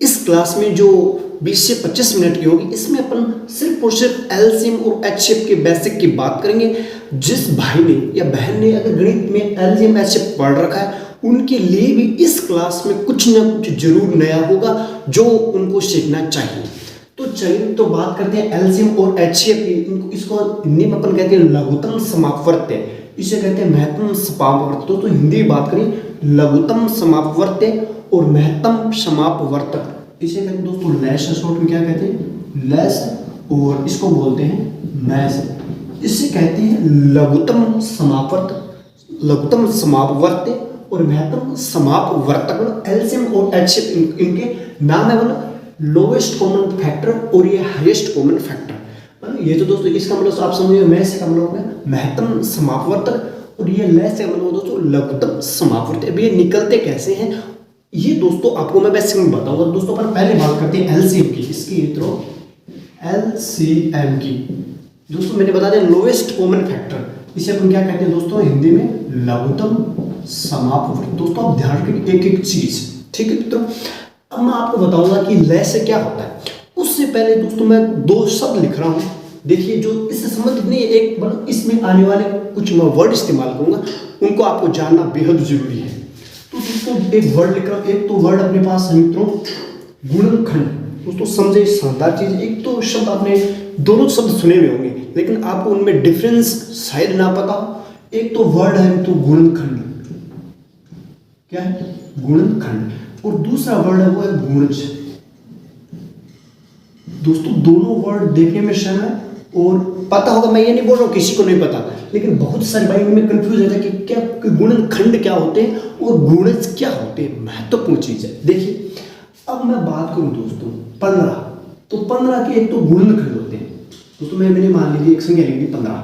इस क्लास में जो 20 से 25 मिनट की होगी, इसमें अपन सिर्फ और सिर्फ एलसीएम और एचसीएफ के बेसिक की बात करेंगे। जिस भाई ने या बहन ने अगर गणित में एलसीएम एचसीएफ पढ़ रखा है, उनके लिए भी इस क्लास में कुछ ना कुछ जरूर नया होगा जो उनको सीखना चाहिए। तो चलिए तो बात करते हैं एलसीएम और एचसीएफ की। इसको हिंदी में अपन कहते हैं लघुत्तम समापवर्त्य, इसे कहते हैं महत्तम समापवर्त्य। तो हिंदी में बात करें लघुत्तम समापवर्त्य और महत्तम समापवर्तक, इसे कहते हैं दोस्तों लैश। शॉर्ट में क्या कहते हैं? लैश। और इसको बोलते हैं मैश। इसे कहते हैं लघुत्तम समापवर्तक, लघुत्तम समापवर्त्य और महत्तम समापवर्तक। एलसीएम और एचसीएफ इनके नाम है मतलब लोवेस्ट कॉमन फैक्टर और ये हाईएस्ट कॉमन फैक्टर। ये तो दोस्तों इसका मतलब आप समझिए, मैश का मतलब है महत्तम समापवर्तक और ये लैश का मतलब दोस्तों लघुत्तम समापवर्तक। अब ये निकलते कैसे हैं ये दोस्तों आपको मैं बेसिक में बताऊंगा। दोस्तों अपन पहले बात करते हैं एलसीएम की, इसकी एलसीएम की। दोस्तों मैंने बता दिया लोवेस्ट कॉमन फैक्टर, इसे अपन क्या कहते हैं दोस्तों हिंदी में लघुत्तम समापवर्तक। दोस्तों आप ध्यान रखिए एक एक चीज, ठीक है मित्रों। अब मैं आपको बताऊंगा कि लय से क्या होता है। उससे पहले दोस्तों मैं दो शब्द लिख रहा हूं, देखिए जो इससे संबंधित नहीं है। एक मतलब इसमें आने वाले कुछ मैं वर्ड इस्तेमाल करूंगा, उनको आपको जानना बेहद जरूरी है। तो दोस्तों एक वर्ड लिख रहा हूं, एक तो वर्ड अपने पास है मित्रों गुणनखंड। दोस्तों समझे शानदार चीज। एक तो शब्द आपने दोनों शब्द सुने हुए होंगे, लेकिन आपको उनमें डिफरेंस शायद ना पता हो। एक तो वर्ड है तो गुणनखंड, क्या है? गुणनखंड। और दूसरा वर्ड है वो है गुणज। दोस्तों दोनों वर्ड देखने में सेम है और पता होगा, मैं ये नहीं बोल रहा हूँ किसी को नहीं पता, लेकिन बहुत सारे भाई में कंफ्यूज रहता है कि क्या गुणनखंड क्या होते हैं और गुणज क्या होते हैं। महत्वपूर्ण चीज है। देखिए अब मैं बात करूं दोस्तों 15, तो 15 के एक तो गुणनखंड होते हैं। दोस्तों मैंने मान लीजिए एक संख्या लिख दी 15,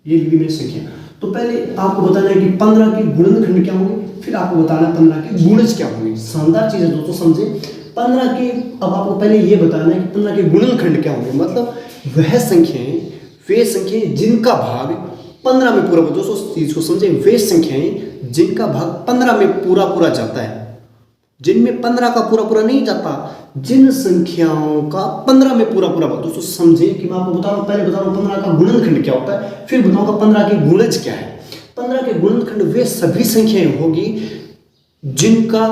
ये लिख दी मैंने संख्या। तो पहले आपको बताना है कि 15 के गुणनखंड क्या होंगे, फिर आपको बताना है 15 के गुणज क्या होंगे। शानदार चीज है दोस्तों, समझे 15 के। अब आपको पहले ये बताना है कि 15 के गुणनखंड क्या होंगे, मतलब वह संख्याएं, वे संख्याएं जिनका भाग 15 में पूरा। दोस्तों उस चीज को समझे, वे संख्याएं जिनका भाग 15 में पूरा जाता है। जिनमें 15 का पूरा नहीं जाता, जिन संख्याओं का 15 में पूरा भाग। दोस्तों समझे कि मैं आपको बता रहा हूं, पहले बता रहा हूं 15 का गुणनखंड क्या होता है, फिर बताऊंगा 15 के गुणज क्या है। 15 के गुणनखंड वे सभी संख्याएं होगी जिनका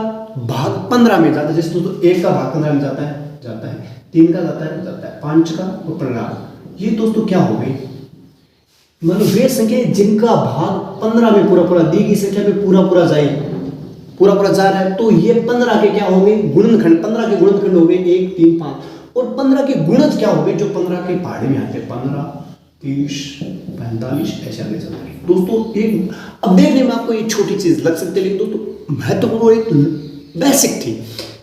भाग 15 में जाता है। जैसे दोस्तों 1 का भाग 15 में जाता है 3 का जाता है 5 का और 15। ये दोस्तों क्या हो गई, मतलब वे संख्या जिनका भाग 15 में पूरा दी गई संख्या में पूरा जा रहा है। तो ये 15 के क्या होंगे गुणनखंड। 15 के गुणनखंड हो गए 1, 3, 5। और 15 के गुणज क्या हो गए जो 15 के पहाड़े में आते हैं, 15, 30, 45 ऐसे आगे चलते हैं। दोस्तों एक अब देखने में आपको ये छोटी चीज लग सकती है, लेकिन दोस्तों महत्वपूर्ण एक बेसिक थी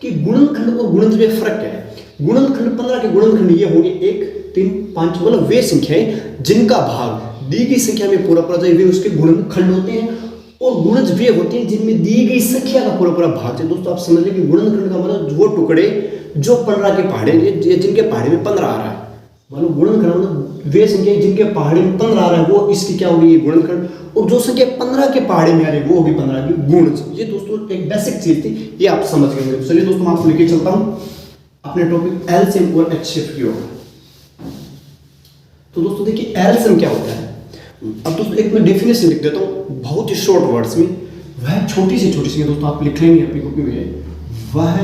कि गुणनखंड और गुणज में फर्क क्या है। गुणनखंड 15 के गुणनखंड ये होंगे 1, 3, 5, मतलब वे संख्याएं जिनका भाग दी गई संख्या में पूरा जाए, वे उसके गुणनखंड होते हैं। और गुणज वे होते हैं जिनमें दी गई संख्या का पूरा भाग है। दोस्तों आप समझ लें कि गुणनखंड का मतलब वो टुकड़े जो 15 के पहाड़े, जिनके पहाड़े में 15 आ रहा है, मतलब गुणनखंड मतलब वे संख्या जिनके पहाड़े में 15 आ रहा है, वो इसकी क्या होगी गुणनखंड। और जो संख्या 15 के पहाड़े में आ रही है वो होगी 15 की गुणज। ये दोस्तों एक बेसिक चीज थी, ये आप समझ गए। चलिए दोस्तों मैं आपको लेके चलता हूं अपने टॉपिक एलसीएम और एचसीएफ की ओर। तो दोस्तों देखिए एलसीएम क्या होता है। अब दोस्तों एक मैं डेफिनेशन लिख देता हूं बहुत ही शॉर्ट वर्ड्स में। वह छोटी से छोटी संख्या, दोस्तों आप लिख लेंगे अपनी कॉपी में, वह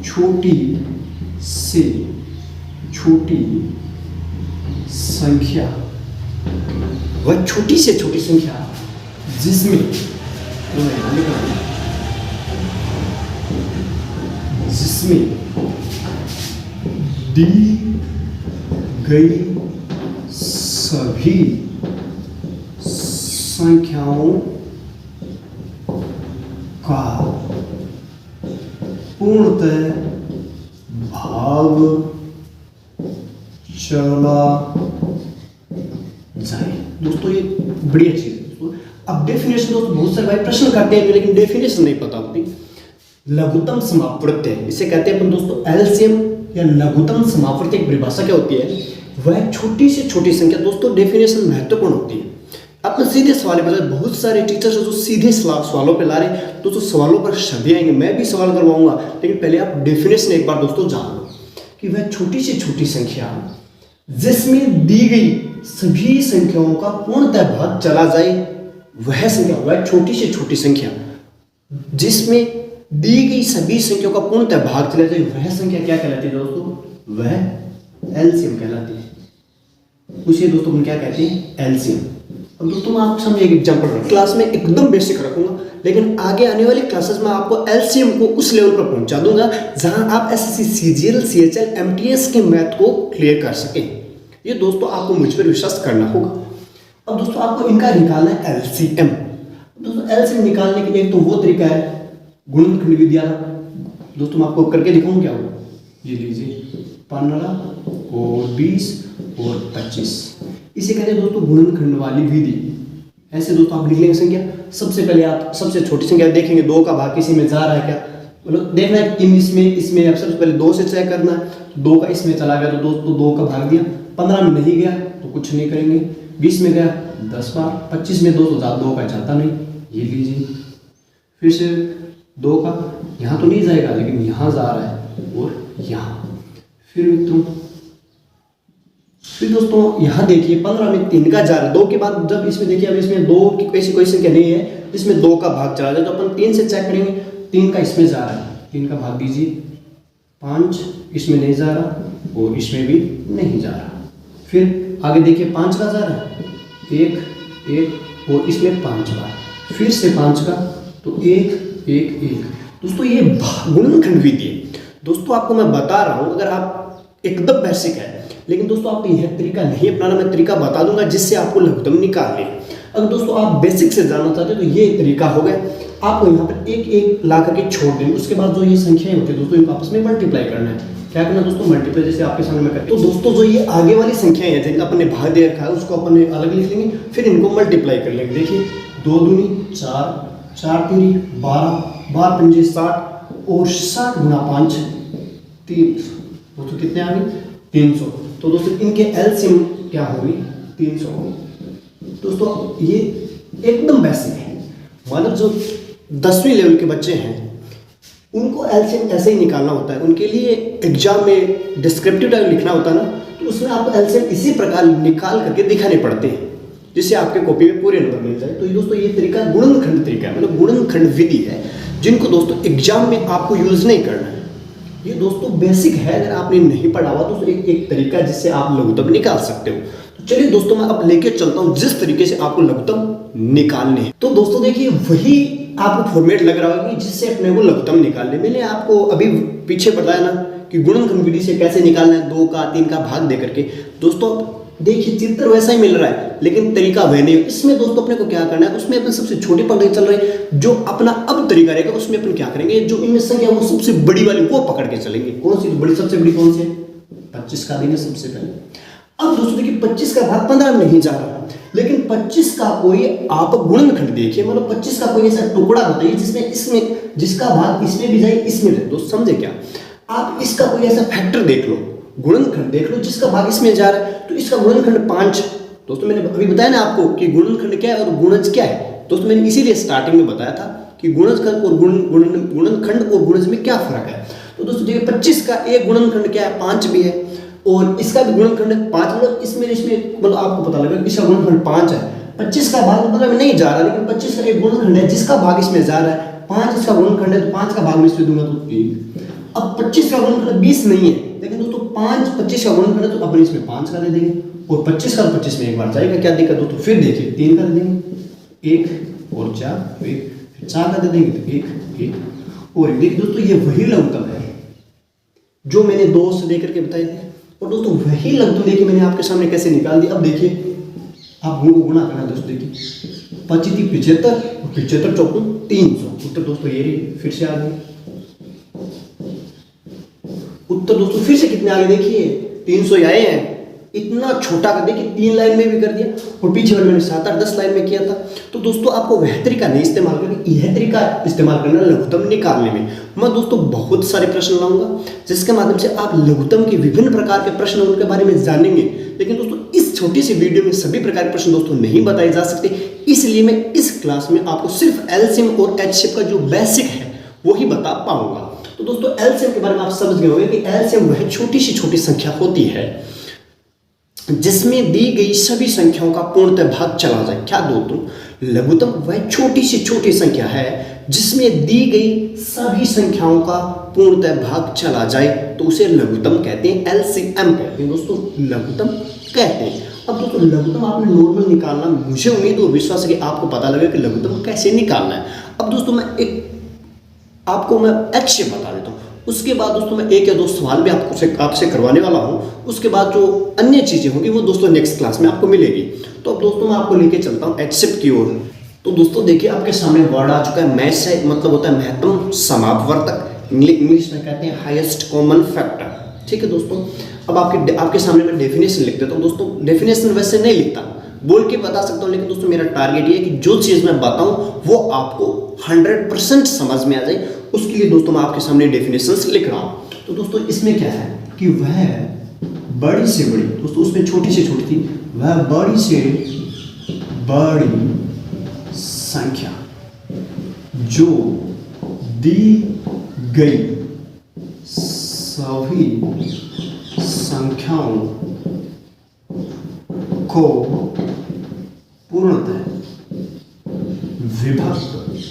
छोटी से छोटी संख्या, वह छोटी से छोटी संख्या जिसमें दी गई सभी संख्याओं का पूर्णतः भाग चला जाए। दोस्तों ये बढ़िया चीज है दोस्तों। अब डेफिनेशन दोस्तों बहुत सारे भाई प्रश्न करते हैं लेकिन डेफिनेशन नहीं पता होती। लघुत्तम समापवर्त्य इसे कहते हैं अपन दोस्तों एलसीएम या लघुत्तम समापवर्त्य की परिभाषा क्या होती है, वह छोटी से छोटी संख्या। दोस्तों डेफिनेशन महत्वपूर्ण होती है। अपने सीधे सवाल पे बहुत सारे टीचर्स जो सीधे सवालों पे ला रहे हैं, दोस्तों सवालों पर सदी आएंगे, मैं भी सवाल करवाऊंगा, लेकिन पहले आप डेफिनेशन एक बार दोस्तों जान लो कि वह छोटी से छोटी संख्या जिसमें दी गई सभी संख्याओं का पूर्णतः भाग चला जाए, वह संख्या, वह छोटी से छोटी संख्या जिसमें दी गई सभी संख्याओं का पूर्णतः भाग चला जाए, वह संख्या क्या कहलाती है दोस्तों? वह एलसीएम कहलाती है। उसे दोस्तों हम क्या कहते हैं? एलसीएम। अब दोस्तों मैं आपके सामने एक एग्जांपल रखूंगा, क्लास में एकदम बेसिक रखूंगा, लेकिन आगे आने वाली क्लासेस में आपको एलसीएम को उस लेवल पर पहुंचा दूंगा जहां आप एसएससी सीजीएल सीएचएल एमटीएस के मैथ को क्लियर कर सकें। ये दोस्तों आपको मुझ पर विश्वास करना होगा। अब दोस्तों आपको इनका निकालना है एलसीएम। दोस्तों एलसीएम निकालने के लिए तो वो तरीका है गुणनखंड विधि वाला। दोस्तों मैं आपको करके दिखाऊं क्या हो, ये लीजिए 15 और 20 और 25, इसे कहते हैं दोस्तों गुणनखंड वाली विधि। ऐसे दोस्तों आप लिख लेंगे संख्या। सबसे पहले आप सबसे छोटी संख्या देखेंगे, 2 का भाग किसी में जा रहा है क्या, मतलब देखना है कि इसमें आप सबसे पहले 2 से चेक करना है। 2 का इसमें चला गया तो दोस्तों 2 का भाग दिया। 15 में नहीं गया तो कुछ नहीं करेंगे। 20 में गया 10 बार। 25 में दोस्तों 2 का जाता नहीं, ये लीजिए। फिर से 2 का यहाँ तो नहीं जाएगा लेकिन यहाँ जा रहा है और यहाँ। फिर मित्रों फिर दोस्तों यहाँ देखिए 15 में 3 का जा रहा है। 2 के बाद जब इसमें देखिए अब इसमें 2 की ऐसी कोई संख्या नहीं है जिसमें 2 का भाग चला जाए, तो अपन 3 से चेक करेंगे। 3 का इसमें जा रहा है, 3 का भाग दीजिए। 5 इसमें नहीं जा रहा और इसमें भी नहीं जा रहा। फिर आगे देखिए 5 का जा रहा है, 1 और इसमें 5 बार। फिर से 5 का तो 1 1 1। दोस्तों ये गुणनखंड विधि है। दोस्तों आपको मैं बता रहा हूँ, अगर आप एकदम बेसिक है, लेकिन दोस्तों आपको यह तरीका नहीं अपनाना, मैं तरीका बता दूंगा जिससे आपको लघुत्तम निकालने। अगर दोस्तों आप बेसिक से जानना चाहते हैं तो ये तरीका हो गया। आपको यहाँ पर एक एक ला करके छोड़ देंगे, उसके बाद जो ये संख्याएं होती है दोस्तों इनको आपस में मल्टीप्लाई करना है। क्या करना दोस्तों? मल्टीप्लाई, जैसे आपके सामने मैं करता हूँ। तो दोस्तों जो ये आगे वाली संख्याएं हैं जिनका अपने भाग दे रखा है उसको अपन अलग लिख लेंगे, फिर इनको मल्टीप्लाई कर लेंगे। देखिए 2 दूनी 4, 4 तीनी 12, 12 पंजे 60 और 60 गुना 5 300। दोस्तों कितने आ गए? 300। तो दोस्तों इनके एलसीएम क्या होगी? 300 होगी। दोस्तों ये एकदम बेसिक है, मतलब जो 10वीं लेवल के बच्चे हैं उनको एलसीएम ऐसे ही निकालना होता है। उनके लिए एग्जाम में डिस्क्रिप्टिव टाइप लिखना होता है ना, तो उसमें आपको एलसीएम इसी प्रकार निकाल करके दिखाने पड़ते हैं जिससे आपके कॉपी में पूरे नंबर मिल जाए। तो ये दोस्तों ये तरीका गुणनखंड तरीका है, मतलब गुणनखंड विधि है, जिनको दोस्तों एग्जाम में आपको यूज नहीं करना है। ये दोस्तों बेसिक है, अगर आपने नहीं पढ़ा हुआ तो एक तरीका है जिससे आप लघुत्तम निकाल सकते हो। तो चलिए दोस्तों मैं अब लेके चलता हूँ जिस तरीके से आपको लघुत्तम निकालने हैं। तो दोस्तों देखिए वही आपको फॉर्मेट लग रहा होगा कि जिससे अपने को लघुत्तम निकालने। मैंने आपको अभी पीछे बताया ना कि गुणनखंड विधि से कैसे निकालना है, 2 का 3 का भाग दे करके। दोस्तों देखिए चित्र वैसा ही मिल रहा है लेकिन तरीका वह नहीं है। इसमें दोस्तों अपने को क्या करना है, उसमें अपन सबसे छोटी पंक्ति चल रही है, जो अपना अब तरीका रहेगा उसमें अपन क्या करेंगे, जो इनमें संख्या वो सबसे बड़ी वाली वो पकड़ के चलेंगे। कौन सी बड़ी? सबसे बड़ी कौन सी है? 25 का देंगे सबसे पहले। अब दोस्तों देखिए 25 का भाग 15 में नहीं जा रहा, लेकिन 25 का कोई आप गुणनखंड देखिए, मतलब 25 का कोई ऐसा टुकड़ा बताइए जिसमें इसमें जिसका भाग इसमें भी जाए इसमें जाए। दोस्त समझे क्या? आप इसका कोई ऐसा फैक्टर देख लो, गुणनखंड देख लो जिसका भाग इसमें जा रहा है, तो इसका गुणनखंड 5। दोस्तों मैंने अभी बताया ना आपको कि गुणनखंड क्या है और गुणज क्या है। दोस्तों मैंने इसीलिए स्टार्टिंग में बताया था कि गुणनखंड और गुणनखंड और गुणज में क्या फर्क है। तो दोस्तों देखिए 25 का एक गुणनखंड क्या है? 5 भी है, और इसका भी गुणनखंड 5, मतलब इसमें मतलब आपको पता लगा इसका गुणनखंड 5 है। 25 का भाग मतलब नहीं जा रहा, लेकिन 25 का एक गुणनखंड है जिसका भाग इसमें जा रहा है। 5 इसका गुणनखंड है तो 5 का भाग में इसमें दूंगा तो 3। अब 25 का गुणनखंड 20 नहीं है, लेकिन दोस्तों 25 का गुणनखंड है तो अपन इसमें 5 का दे देंगे, और 25 का 25 में एक बार जाएगा, क्या दिक्कत दोस्तों? फिर देखिए 3 का दे देंगे, 1 और 4 1, फिर 4 का दे देंगे तो 1 1 और 1। देखिए दोस्तों ये वही लघुत्तम है जो मैंने 2 से लेकर के बताए थे, और दोस्तों वही लघुत्तम देखिए मैंने आपके सामने कैसे निकाल दिया। अब देखिए आप गुण को गुणा करना दोस्तों, देखिए 25 75 और 75 चौको 300। उत्तर दोस्तों ये रही, फिर से आ गए उत्तर दोस्तों, फिर से कितने आगे देखिए 300 आए हैं। इतना छोटा कर दिया कि 3 लाइन में भी कर दिया, और पीछे वाले मैंने 7-8-10 लाइन में किया था। तो दोस्तों आपको वह तरीका नहीं इस्तेमाल करना, यह तरीका इस्तेमाल करना लघुत्तम निकालने में। मैं दोस्तों बहुत सारे प्रश्न लाऊंगा जिसके माध्यम से आप लघुत्तम के विभिन्न प्रकार के प्रश्न उनके बारे में जानेंगे। लेकिन दोस्तों इस छोटी सी वीडियो में सभी प्रकार के प्रश्न दोस्तों नहीं बताए जा सकते, इसलिए मैं इस क्लास में आपको सिर्फ एलसीएम और एचसीएफ का जो बेसिक है वही बता पाऊंगा। तो दोस्तों एलसीएम के बारे में आप समझ गए होंगे कि एलसीएम वह छोटी सी संख्या होती है जिसमें दी गई सभी संख्याओं का पूर्णतः भाग चला जाए। क्या दोस्तों, लघुत्तम वह छोटी संख्या है जिसमें दी गई सभी संख्याओं का पूर्णतः भाग चला जाए, तो उसे लघुत्तम कहते हैं, एलसीएम कहते हैं दोस्तों, लघुत्तम कहते हैं। अब दोस्तों लघुत्तम आपने नॉर्मल निकालना, मुझे उम्मीद और विश्वास है कि आपको पता लगे कि लघुत्तम कैसे निकालना है। अब दोस्तों मैं एचसीएफ बता देता हूँ, उसके बाद दोस्तों मैं 1 या 2 सवाल भी आपसे करवाने वाला हूँ। उसके बाद जो अन्य चीज़ें होंगी वो दोस्तों नेक्स्ट क्लास में आपको मिलेगी। तो अब दोस्तों मैं आपको लेके चलता हूँ एचसीएफ की ओर। तो दोस्तों देखिए आपके सामने वर्ड आ चुका है, मैथ्स है, मतलब होता है महत्तम समापवर्तक, इंग्लिश में कहते हैं हाईएस्ट कॉमन फैक्टर। ठीक है दोस्तों, अब आपके सामने मैं डेफिनेशन लिख देता हूँ। दोस्तों डेफिनेशन वैसे नहीं लिखता, बोल के बता सकता हूँ, लेकिन दोस्तों मेरा टारगेट ये है कि जो चीज़ मैं बताऊँ वो आपको 100% समझ में आ जाए, उसके लिए दोस्तों मैं आपके सामने डेफिनेशंस लिख रहा हूँ। तो दोस्तों इसमें क्या है कि वह बड़ी से बड़ी, दोस्तों उसमें छोटी से छोटी थी, वह बड़ी से बड़ी संख्या जो दी गई सभी संख्याओं को पूर्णतः विभक्त कर दे,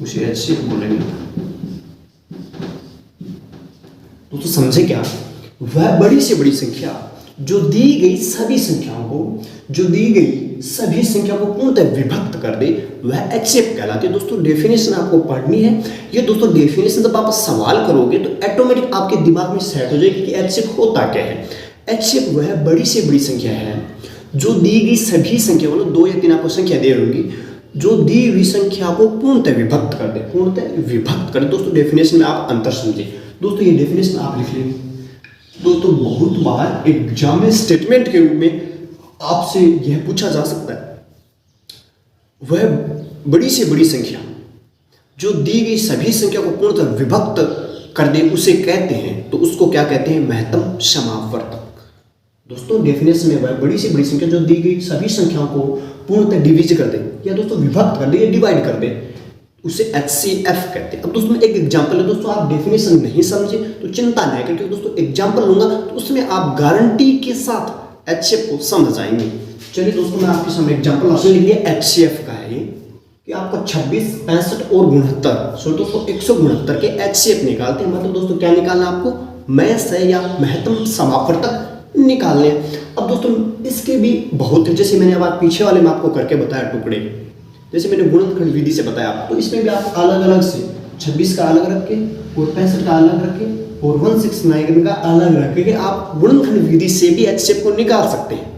उसे एचसीएफ बोलेंगे। तो समझे क्या, वह बड़ी से बड़ी संख्या जो दी गई सभी संख्याओं को पूर्णतः विभक्त कर दे, वह एचसीएफ कहलाती है। दोस्तों डेफिनेशन आपको पढ़नी है, ये दोस्तों डेफिनेशन जब आप सवाल करोगे तो ऑटोमेटिक आपके दिमाग में सेट हो जाएगी कि एचसीएफ होता क्या है। एचसीएफ वह बड़ी से बड़ी संख्या है जो दी गई सभी संख्या, मतलब 2 या 3 आपको संख्या दे होंगी, जो दी हुई संख्या को पूर्णतः विभक्त कर दे, दोस्तों डेफिनेशन में आप अंतर समझे। दोस्तों ये डेफिनेशन आप लिख लेंगे। दोस्तों बहुत बार एग्जाम में स्टेटमेंट के रूप में आपसे यह पूछा जा सकता है, वह बड़ी से बड़ी संख्या जो दी गई सभी संख्या को पूर्णतः विभक्त कर दे उसे कहते हैं, तो उसको क्या कहते हैं, महत्तम समापवर्तक। दोस्तों डेफिनेशन में वह बड़ी से बड़ी संख्या जो दी गई सभी संख्याओं को पूर्णतः डिवीज कर दे, या दोस्तों विभक्त कर दे या डिवाइड कर दे, उसे एचसीएफ कहते हैं। अब दोस्तों एक एग्जांपल है, दोस्तों आप डेफिनेशन नहीं समझे तो चिंता नहीं करें, क्योंकि दोस्तों एग्जांपल लूंगा तो उसमें आप गारंटी के साथ एचसीएफ को समझ जाएंगे। चलिए दोस्तों मैं आपके सामने एग्जांपल आपने लिख दिया एचसीएफ का है ये, कि आपको 26, 65 और 69, सो दोस्तों 169 के एचसीएफ निकालते हैं। मतलब दोस्तों क्या निकालना है आपको, मैथ्स है या महत्तम समापवर्तक निकालने। अब दोस्तों इसके भी बहुत, जैसे मैंने अब पीछे वाले में आपको करके बताया टुकड़े, जैसे मैंने गुणनखंड विधि से बताया आपको, तो इसमें भी आप अलग अलग से 26 का अलग रख के और 65 का अलग रख के और 169 का अलग रख के आप गुणनखंड विधि से भी एचसीएफ को निकाल सकते हैं।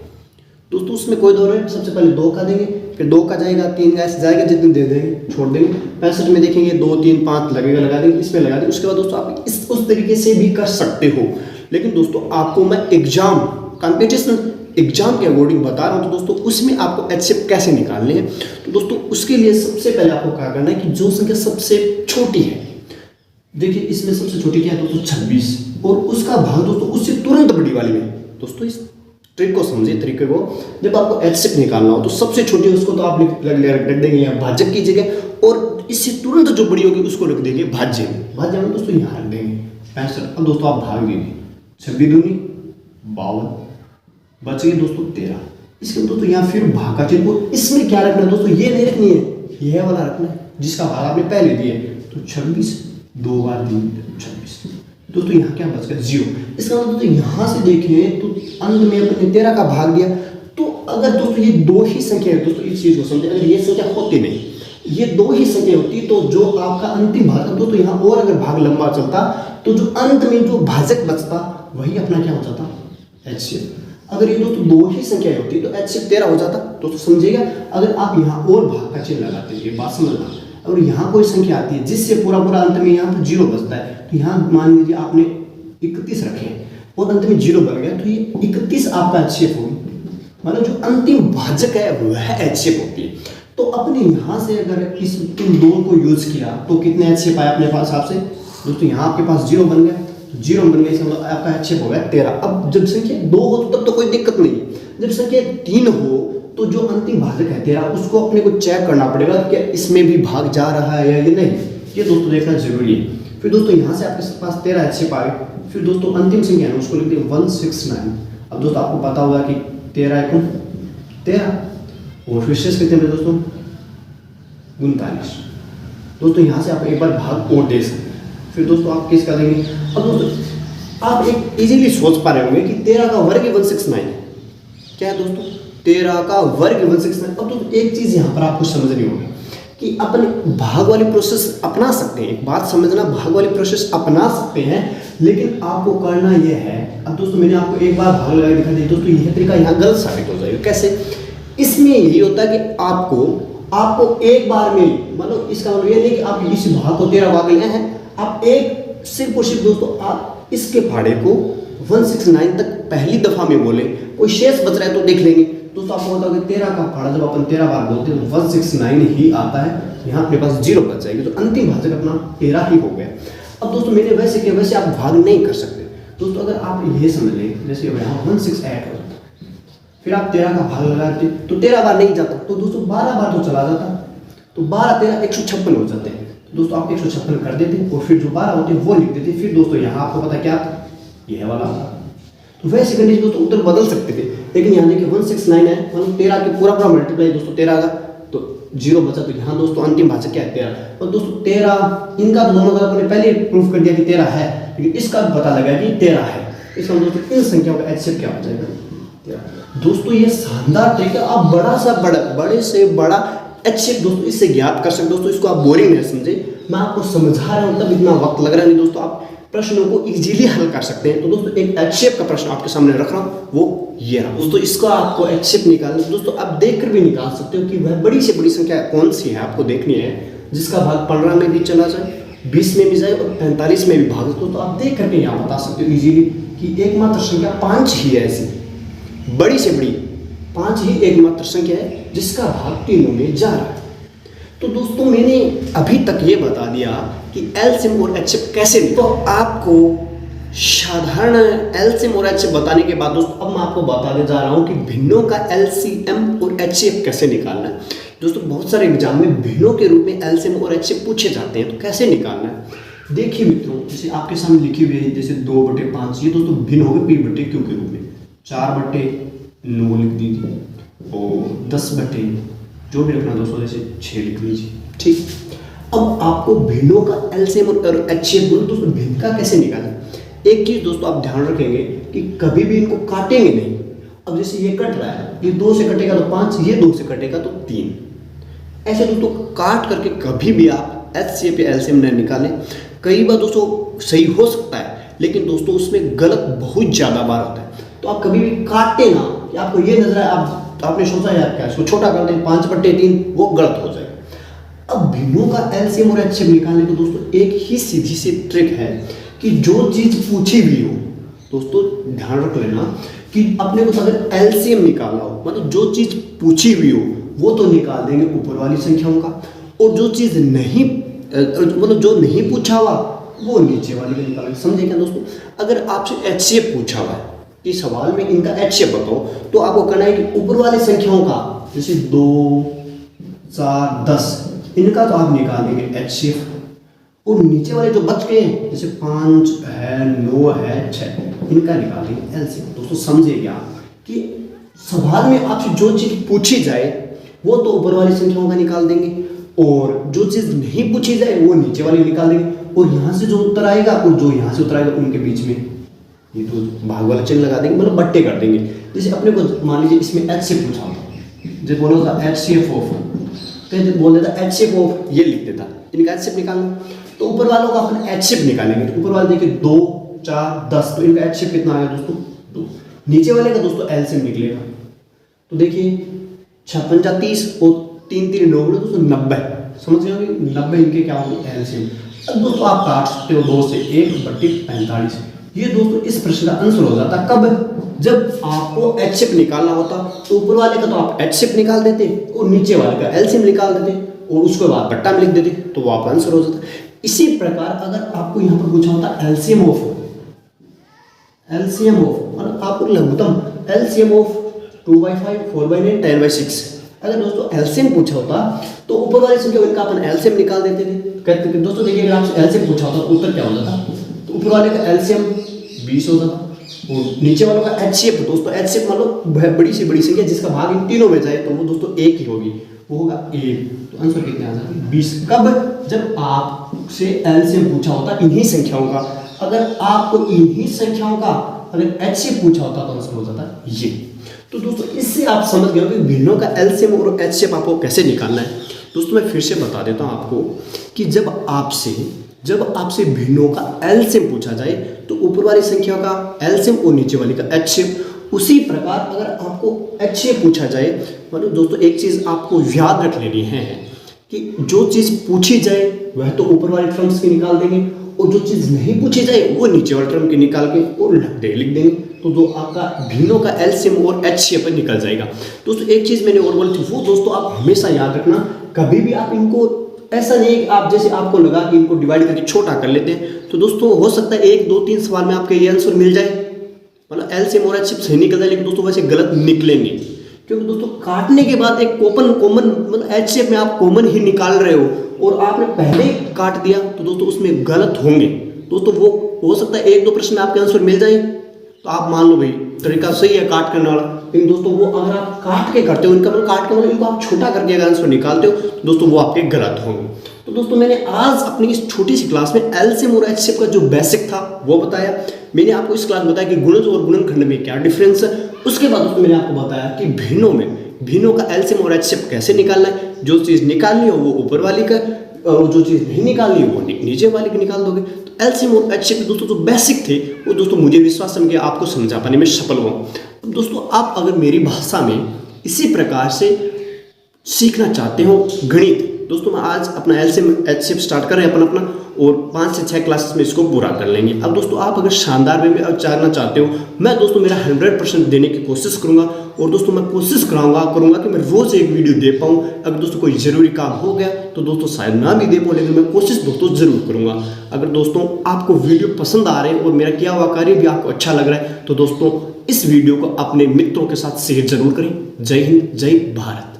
दोस्तों उसमें कोई दो नहीं, सबसे पहले 2 का देंगे, फिर 2 का जाएगा, 3 का ऐसे जाएगा, जितने दे देंगे छोड़ देंगे। 65 में देखेंगे 2, 3, 5 लगेगा, लगा देंगे, इसमें लगा देंगे। उसके बाद दोस्तों आप उस तरीके से भी कर सकते हो, लेकिन दोस्तों आपको मैं एग्जाम कॉम्पिटिशन एग्जाम के अकॉर्डिंग बता रहा हूँ। तो दोस्तों उसमें आपको एचसीएफ कैसे निकालने हैं, तो दोस्तों उसके लिए सबसे पहले आपको क्या करना है कि जो संख्या सबसे छोटी है, देखिए इसमें सबसे छोटी क्या है दोस्तों 26, और उसका भाग दोस्तों उससे तुरंत बड़ी वाली में। दोस्तों इस ट्रिक को समझिए, तरीके को, जब आपको एचसीएफ निकालना हो तो सबसे छोटी उसको तो आप रख देंगे यहाँ भाजक की जगह, और इससे तुरंत जो बड़ी होगी उसको रख देंगे भाज्य में दोस्तों यहाँ रख देंगे 65। अब दोस्तों आप भाग देंगे, 26 दूनी 52, बच गए दोस्तों 13। इसके दोस्तों यहाँ फिर भाग का चिन्ह, और इसमें क्या रखना है दोस्तों, ये नहीं रखनी है, यह वाला रखना है जिसका भाग आपने पहले दिए। तो 26 2 बार 3 26, दोस्तों यहाँ क्या बच गया 0। इसका मतलब दोस्तों यहाँ से देखें तो अंत में अपने 13 का भाग दिया। तो अगर दोस्तों ये 2 ही संख्या है, दोस्तों इस चीज को समझे, अगर ये संख्या होती नहीं, ये 2 ही संख्या होती, तो जो आपका अंतिम भाग दोस्तों यहाँ और अगर भाग लंबा चलता तो जो अंत में जो भाजक बचता वही अपना क्या हो जाता, एचसीएफ। अगर ये दोस्तों 2 ही संख्या होती तो एचसीएफ 13 हो जाता। दोस्तों समझिएगा, अगर आप यहाँ और भाग का चिन्ह लगाते हैं, ये बात समझना, और यहाँ कोई संख्या आती है जिससे पूरा पूरा अंत में यहाँ पर 0 बचता है, तो यहाँ मान लीजिए आपने 31 रखे और अंत में 0 बन गया, तो ये 31 आपका HCF होगी, मतलब जो अंतिम भाजक है वह HCF होती है। तो अपने यहाँ से अगर इस इन दो को यूज किया तो कितने HCF आए अपने पास आपसे दोस्तों, यहाँ आपके पास 0 बन गया, तो 0 बन गया, इसका मतलब आपका HCF हो गया 13। अब जब संख्या 2 हो तो तब तो कोई दिक्कत नहीं है, जब संख्या 3 हो तो जो अंतिम भाजक है 13 उसको अपने को चेक करना पड़ेगा कि क्या इसमें भी भाग जा रहा है या नहीं, ये दोस्तों देखना जरूरी है। फिर दोस्तों यहाँ से आपके पास 13 HCF आ गए। फिर दोस्तों अंतिम संख्या है उसको लिखते हैं 169। अब दोस्तों आपको पता होगा कि 13 × 13 और फिर शेष कितने में दोस्तों 39। दोस्तों यहाँ से आप एक बार भाग और दे सकते हैं। फिर दोस्तों आप किस कर देंगे, अब दोस्तों आप एक इजीली सोच पा रहे होंगे कि 13 का वर्ग 169 है, क्या है दोस्तों 13 का वर्ग 169। अब तो एक चीज यहाँ पर आपको समझनी होगी कि अपने भाग वाली प्रोसेस अपना सकते हैं, एक बात समझना, भाग वाली प्रोसेस अपना सकते हैं, लेकिन आपको करना यह है, अब दोस्तों मैंने आपको एक बार भाग लगा दिखा दिया दोस्तों, यह तरीका यहाँ गलत साबित हो जाएगा। कैसे, इसमें यही होता है कि आपको एक बार में, मतलब इसका मतलब ये नहीं कि आप इस भाग को 13 भाग लिए हैं, आप एक सिर्फ और सिर्फ दोस्तों आप इसके फाड़े को 169 तक पहली दफा में बोले, कोई शेष बच रहा है तो देख लेंगे। दोस्तों आपको बताओ कि 13 का फाड़ा जब अपन 13 बार बोलते हैं तो 169 ही आता है, यहाँ अपने पास 0 बच जाएगी, तो अंतिम भाजक अपना 13 ही हो गया। अब दोस्तों मैंने वैसे कि वैसे आप भाग नहीं कर सकते दोस्तों, अगर आप ये समझ लें जैसे यहाँ 168 होता है, फिर आप 13 का भाग लगाते तो 13 बार नहीं जाता, तो दोस्तों 12 बार तो चला जाता, तो 12 13 156 हो जाते हैं। तो दोस्तों आप 156 कर देते और फिर जो 12 होते हैं वो लिख देते। फिर दोस्तों यहाँ आपको पता क्या था, यह वाला, तो वैसे करने से दोस्तों उत्तर बदल सकते थे, लेकिन यहाँ देखिए 169 है, मतलब 13 के पूरा मल्टीप्लाई दोस्तों 13 का, तो 0 बचा, तो यहाँ दोस्तों अंतिम भाजक क्या है 13। और दोस्तों 13 इनका तो दोनों का अपने पहले प्रूफ कर दिया कि 13 है, लेकिन इसका भी पता लगा कि 13 है, इसका दोस्तों इन संख्याओं का HCF क्या हो जाएगा 13। दोस्तों ये शानदार तरीका, आप बड़े से बड़ा HCF दोस्तों इससे ज्ञात कर सकते। दोस्तों इसको आप बोरिंग नहीं समझे, मैं आपको समझा रहा हूँ, मतलब इतना वक्त लग रहा नहीं दोस्तों, आप प्रश्नों को इजीली हल कर सकते हैं। तो दोस्तों एक HCF का प्रश्न आपके सामने रख रहा हूँ, वो ये रहा दोस्तों, इसका आपको HCF निकालना दोस्तों आप देखकर भी निकाल सकते हो कि वह बड़ी से बड़ी संख्या कौन सी है, आपको देखनी है जिसका भाग 15 में भी चला जाए, 20 में भी जाए और 45 में भी भाग, तो आप देख करके यहाँ बता सकते हो इजीली कि एकमात्र संख्या 5 ही है, ऐसी बड़ी से बड़ी 5 ही एकमात्र संख्या है जिसका भाग तीनों में जा रहा है। तो दोस्तों मैंने अभी तक ये बता दिया कि एलसीएम और HCF कैसे, तो आपको साधारण एलसीएम और HCF बताने के बाद दोस्तों अब मैं आपको बताने जा रहा हूँ कि भिन्नों का एलसीएम और HCF कैसे निकालना है। दोस्तों बहुत सारे एग्जाम में भिन्नों के रूप में एलसीएम और HCF पूछे जाते हैं, तो कैसे निकालना है देखिए मित्रों, जैसे आपके सामने लिखी हुई है जैसे 2/5, ये दोस्तों भिन्न हो गए P/Q के रूप में, 4/9 लिख दीजिए और 10/, जो भी रखना दोस्तों जैसे 6 लिख लीजिए, ठीक। अब आपको भिन्नों का एलसीएम और HCF बोलो दोस्तों, भिन्न का कैसे निकालें। एक चीज दोस्तों आप ध्यान रखेंगे कि कभी भी इनको काटेंगे नहीं। अब जैसे ये कट रहा है, ये 2 से कटेगा तो 5, ये 2 से कटेगा तो 3, ऐसे दोस्तों काट करके कभी भी आप HCF या एलसीएम न निकालें। कई बार दोस्तों सही हो सकता है, लेकिन दोस्तों उसमें गलत बहुत ज्यादा बार होता है, तो आप कभी भी काटे ना, कि आपको ये नजर आए आपने सोचा यार क्या इसको छोटा कर दें 5/3, वो गलत हो जाएगा। अब भिन्नों का एलसीएम और HCF निकालने को दोस्तों एक ही सीधी सी ट्रिक है कि जो चीज पूछी भी हो दोस्तों ध्यान रख लेना कि अपने को अगर एलसीएम निकालना हो, मतलब जो चीज पूछी हुई हो वो तो निकाल देंगे ऊपर वाली संख्याओं का, और जो चीज नहीं मतलब जो नहीं पूछा हुआ वो नीचे वाली का निकालेंगे। समझे क्या दोस्तों, अगर आपसे HCF पूछा हुआ है कि सवाल में इनका HCF बताओ, तो आपको करना है कि ऊपर वाली संख्याओं का जैसे 2 4 10 इनका तो आप निकाल देंगे HCF, और नीचे वाले जो बच गए हैं जैसे 5 है 9 है 6 इनका निकाल देंगे LCM। दोस्तों समझे क्या कि सवाल में आपसे जो चीज पूछी जाए वो तो ऊपर वाली संख्याओं का निकाल देंगे, और जो चीज नहीं पूछी जाए वो नीचे वाली निकाल देंगे, और यहाँ से जो उत्तर आएगा और जो यहाँ से उत्तर आएगा उनके बीच में ये तो भाग वाला चिन्ह लगा देंगे, मतलब बट्टे कर देंगे। जैसे अपने को मान लीजिए इसमें HCF पूछा होता, जैसे बोला था HCF ऑफ, तो बोल देता HCF ऑफ, ये लिख देता, इनका HCF निकालना, तो ऊपर वालों का अपन HCF निकालेंगे। तो ऊपर वाले देखिए 2 4 10, तो इनका HCF कितना आया दोस्तों 2, नीचे वाले का दोस्तों LCM निकलेगा, तो देखिए 6 5 30 और 3 3 9 दोस्तों 90, समझ गए होंगे, 90 इनके क्या होंगे एलसीएम। अब दोस्तों आप काट सकते हो 2 से 1/45। ये दोस्तों इस प्रश्न का आंसर हो जाता कब, जब आपको HCF निकालना होता तो ऊपर वाले का तो आप HCF निकाल देते और नीचे वाले का एलसीएम निकाल देते और उसके बाद बट्टा में लिख देते, तो वो आपका आंसर हो जाता। इसी प्रकार अगर आपको यहाँ पर पूछा होता एलसीएम ऑफ मतलब आपको लघुत्तम एलसीएम ऑफ 2/5, 4/9, 10/6, अगर दोस्तों एलसीएम पूछा होता तो ऊपर वाली संख्या इनका अपन एलसीएम निकाल देते थे। कहते थे दोस्तों देखिए, अगर आपसे एलसीएम पूछा होता तो उत्तर क्या होता था, तो ऊपर वाले का एलसीएम 20 होता था और नीचे वालों का HCF। दोस्तों HCF मतलब बड़ी से बड़ी संख्या जिसका भाग इन तीनों में जाए तो वो दोस्तों एक ही होगी, वो होगा 1। तो आंसर कितने आ जाते हैं 20। कब, जब आपसे एलसीएम पूछा होता इन्हीं संख्याओं का। अगर आपको इन्हीं संख्याओं का अगर HCF पूछा होता तो आंसर हो जाता ये। तो दोस्तों इससे आप समझ गए हो कि भिन्नों का एलसीएम और HCF आपको कैसे निकालना है। दोस्तों मैं फिर से बता देता हूँ आपको कि जब आपसे भिन्नों का एलसीएम पूछा जाए तो ऊपर वाली संख्या का एलसीएम और नीचे वाली का HCF। उसी प्रकार अगर आपको HCF पूछा जाए, मतलब दोस्तों एक चीज़ आपको याद रख लेनी है कि जो चीज़ पूछी जाए वह तो ऊपर वाले टर्म्स की निकाल देंगे और जो चीज़ नहीं पूछी जाए वो नीचे वाले टर्म की निकाल के और लिख देंगे, तो जो आपका भिन्नों का एलसीएम और HCF निकल जाएगा। दोस्तों एक चीज़ मैंने और बोली थी, वो दोस्तों आप हमेशा याद रखना, कभी भी आप इनको ऐसा नहीं है कि आप जैसे आपको लगा कि इनको डिवाइड करके छोटा कर लेते हैं तो दोस्तों हो सकता है 1, 2, 3 सवाल में आपके ये आंसर मिल जाए, मतलब एलसीएम और HCF सही निकल जाए, लेकिन दोस्तों वैसे गलत निकलेंगे क्योंकि दोस्तों काटने के बाद एक कॉमन मतलब HCF में आप कॉमन ही निकाल रहे हो और आपने पहले काट दिया तो दोस्तों उसमें गलत होंगे। दोस्तों वो हो सकता है 1-2 प्रश्न में आपके आंसर मिल जाए तो आप मान लो भाई तरीका सही है काट करने वाला, लेकिन दोस्तों वो अगर आप काट के करते हो, इनका मतलब काट के मतलब इनको आप छोटा करके अगर आंसर निकालते हो तो दोस्तों वो आपके गलत होंगे। तो दोस्तों मैंने आज अपनी इस छोटी सी क्लास में एलसीएम और HCF का जो बेसिक था वो बताया। मैंने आपको इस क्लास में बताया कि गुणज और गुणनखंड में क्या डिफरेंस है। उसके बाद दोस्तों मैंने आपको बताया कि भिन्नों का एलसीएम और HCF कैसे निकालना है। जो चीज़ निकालनी हो वो ऊपर वाली का और जो चीज़ नहीं निकालनी है वो नीचे वाले की निकाल दोगे। तो एलसीएम और HCF दोस्तों जो बेसिक थे वो दोस्तों मुझे विश्वास है कि आपको समझा पाने में सफल हुआ। अब दोस्तों आप अगर मेरी भाषा में इसी प्रकार से सीखना चाहते हो गणित, दोस्तों मैं आज अपना एलसीएम HCF स्टार्ट कर रहे हैं अपना और 5 से 6 क्लासेस में इसको पूरा कर लेंगे। अब दोस्तों आप अगर शानदार वे में जानना चाहते हो, मैं दोस्तों मेरा 100% देने की कोशिश करूंगा और दोस्तों मैं कोशिश करूंगा कि मैं रोज़ एक वीडियो दे पाऊँ। अगर दोस्तों कोई ज़रूरी काम हो गया तो दोस्तों शायद ना भी दे पाऊँ, लेकिन मैं कोशिश दोस्तों ज़रूर करूँगा। अगर दोस्तों आपको वीडियो पसंद आ रहे हैं और मेरा किया हुआ कार्य भी आपको अच्छा लग रहा है तो दोस्तों इस वीडियो को अपने मित्रों के साथ शेयर जरूर करें। जय हिंद, जय भारत।